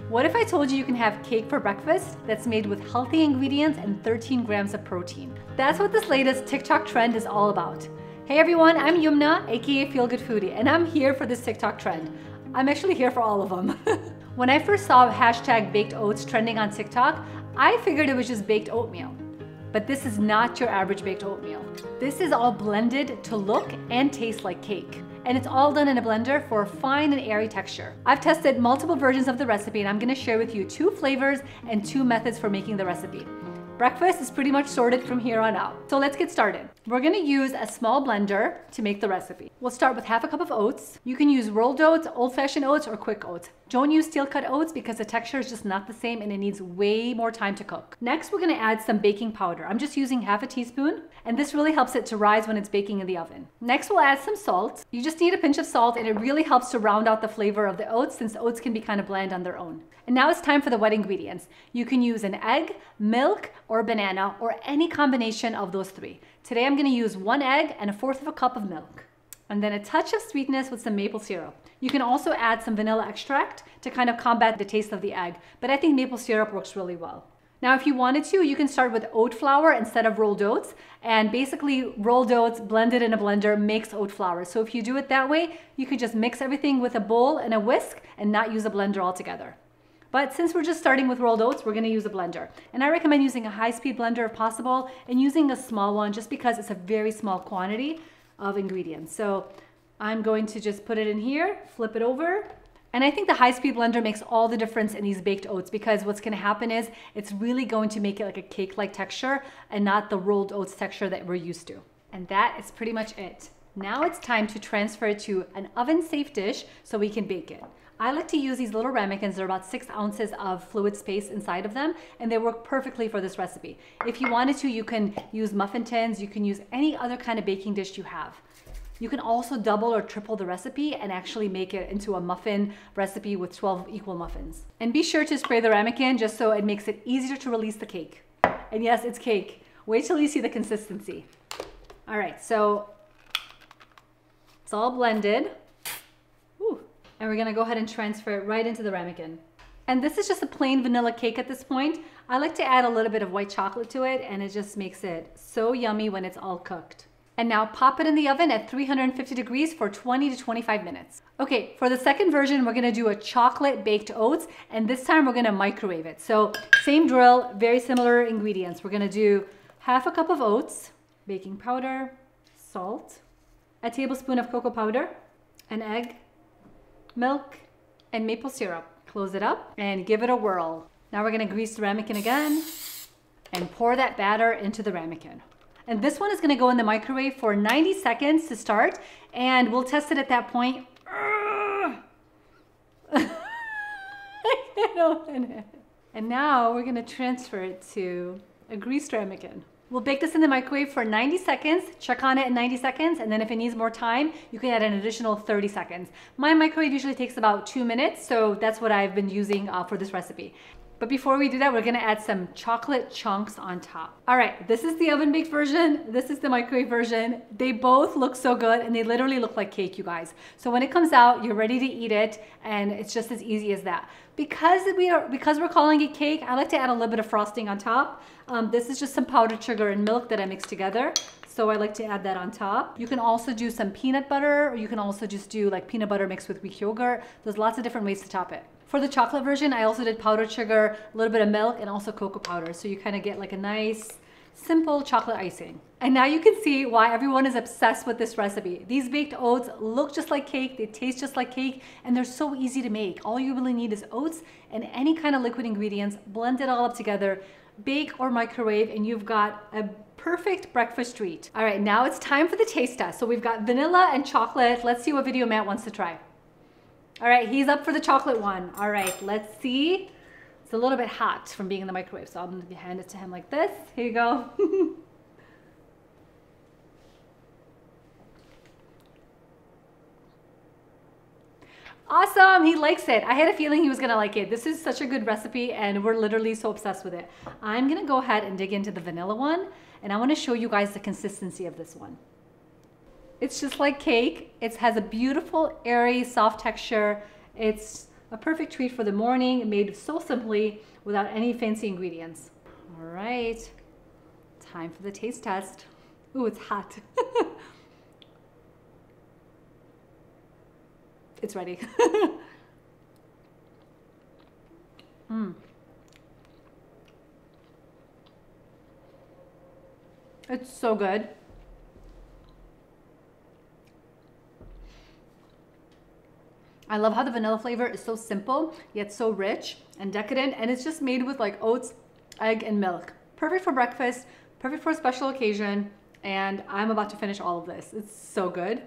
What if I told you can have cake for breakfast that's made with healthy ingredients and 13 grams of protein? That's what this latest TikTok trend is all about. Hey everyone, I'm Yumna, aka Feel Good Foodie, and I'm here for this TikTok trend. I'm actually here for all of them. When I first saw hashtag baked oats trending on TikTok, I figured it was just baked oatmeal. But this is not your average baked oatmeal. This is all blended to look and taste like cake. And it's all done in a blender for a fine and airy texture. I've tested multiple versions of the recipe and I'm gonna share with you 2 flavors and 2 methods for making the recipe. Breakfast is pretty much sorted from here on out. So let's get started. We're gonna use a small blender to make the recipe. We'll start with half a cup of oats. You can use rolled oats, old-fashioned oats, or quick oats. Don't use steel-cut oats because the texture is just not the same and it needs way more time to cook. Next, we're gonna add some baking powder. I'm just using half a teaspoon, and this really helps it to rise when it's baking in the oven. Next, we'll add some salt. You just need a pinch of salt and it really helps to round out the flavor of the oats since oats can be kind of bland on their own. And now it's time for the wet ingredients. You can use an egg, milk, or banana, or any combination of those 3. Today I'm gonna use 1 egg and 1/4 of a cup of milk. And then a touch of sweetness with some maple syrup. You can also add some vanilla extract to kind of combat the taste of the egg, but I think maple syrup works really well. Now, if you wanted to, you can start with oat flour instead of rolled oats. And basically, rolled oats blended in a blender makes oat flour. So if you do it that way, you could just mix everything with a bowl and a whisk and not use a blender altogether. But since we're just starting with rolled oats, we're gonna use a blender. And I recommend using a high-speed blender if possible and using a small one just because it's a very small quantity of ingredients. So I'm going to just put it in here, flip it over. And I think the high-speed blender makes all the difference in these baked oats because what's gonna happen is it's really going to make it like a cake-like texture and not the rolled oats texture that we're used to. And that is pretty much it. Now it's time to transfer it to an oven-safe dish so we can bake it. I like to use these little ramekins. They're about 6 ounces of fluid space inside of them, and they work perfectly for this recipe. If you wanted to, you can use muffin tins. You can use any other kind of baking dish you have. You can also double or triple the recipe and actually make it into a muffin recipe with 12 equal muffins. And be sure to spray the ramekin just so it makes it easier to release the cake. And yes, it's cake. Wait till you see the consistency. All right, so it's all blended. And we're gonna go ahead and transfer it right into the ramekin. And this is just a plain vanilla cake at this point. I like to add a little bit of white chocolate to it and it just makes it so yummy when it's all cooked. And now pop it in the oven at 350 degrees for 20 to 25 minutes. Okay, for the second version, we're gonna do a chocolate baked oats, and this time we're gonna microwave it. So same drill, very similar ingredients. We're gonna do half a cup of oats, baking powder, salt, a tablespoon of cocoa powder, an egg, milk, and maple syrup. Close it up and give it a whirl. Now we're gonna grease the ramekin again and pour that batter into the ramekin. And this one is gonna go in the microwave for 90 seconds to start, and we'll test it at that point. And now we're gonna transfer it to a greased ramekin. We'll bake this in the microwave for 90 seconds, check on it in 90 seconds, and then if it needs more time, you can add an additional 30 seconds. My microwave usually takes about 2 minutes, so that's what I've been using for this recipe. But before we do that, we're gonna add some chocolate chunks on top. All right, this is the oven baked version, this is the microwave version. They both look so good and they literally look like cake, you guys. So when it comes out, you're ready to eat it and it's just as easy as that. Because we're calling it cake, I like to add a little bit of frosting on top. This is just some powdered sugar and milk that I mixed together. So I like to add that on top. You can also do some peanut butter, or you can also just do like peanut butter mixed with Greek yogurt. There's lots of different ways to top it. For the chocolate version, I also did powdered sugar, a little bit of milk, and also cocoa powder. So you kind of get like a nice, simple chocolate icing. And now you can see why everyone is obsessed with this recipe. These baked oats look just like cake, they taste just like cake, and they're so easy to make. All you really need is oats and any kind of liquid ingredients, blend it all up together, bake or microwave, and you've got a perfect breakfast treat. All right, now it's time for the taste test. So we've got vanilla and chocolate. Let's see what video Matt wants to try. All right, he's up for the chocolate one. All right, let's see. It's a little bit hot from being in the microwave, so I'm gonna hand it to him like this. Here you go. Awesome, he likes it. I had a feeling he was gonna like it. This is such a good recipe and we're literally so obsessed with it. I'm gonna go ahead and dig into the vanilla one and I wanna show you guys the consistency of this one. It's just like cake. It has a beautiful, airy, soft texture. It's A perfect treat for the morning, made so simply without any fancy ingredients. All right, time for the taste test. Ooh, it's hot. It's ready. It's so good. I love how the vanilla flavor is so simple, yet so rich and decadent, and it's just made with like oats, egg, and milk. Perfect for breakfast, perfect for a special occasion, and I'm about to finish all of this. It's so good.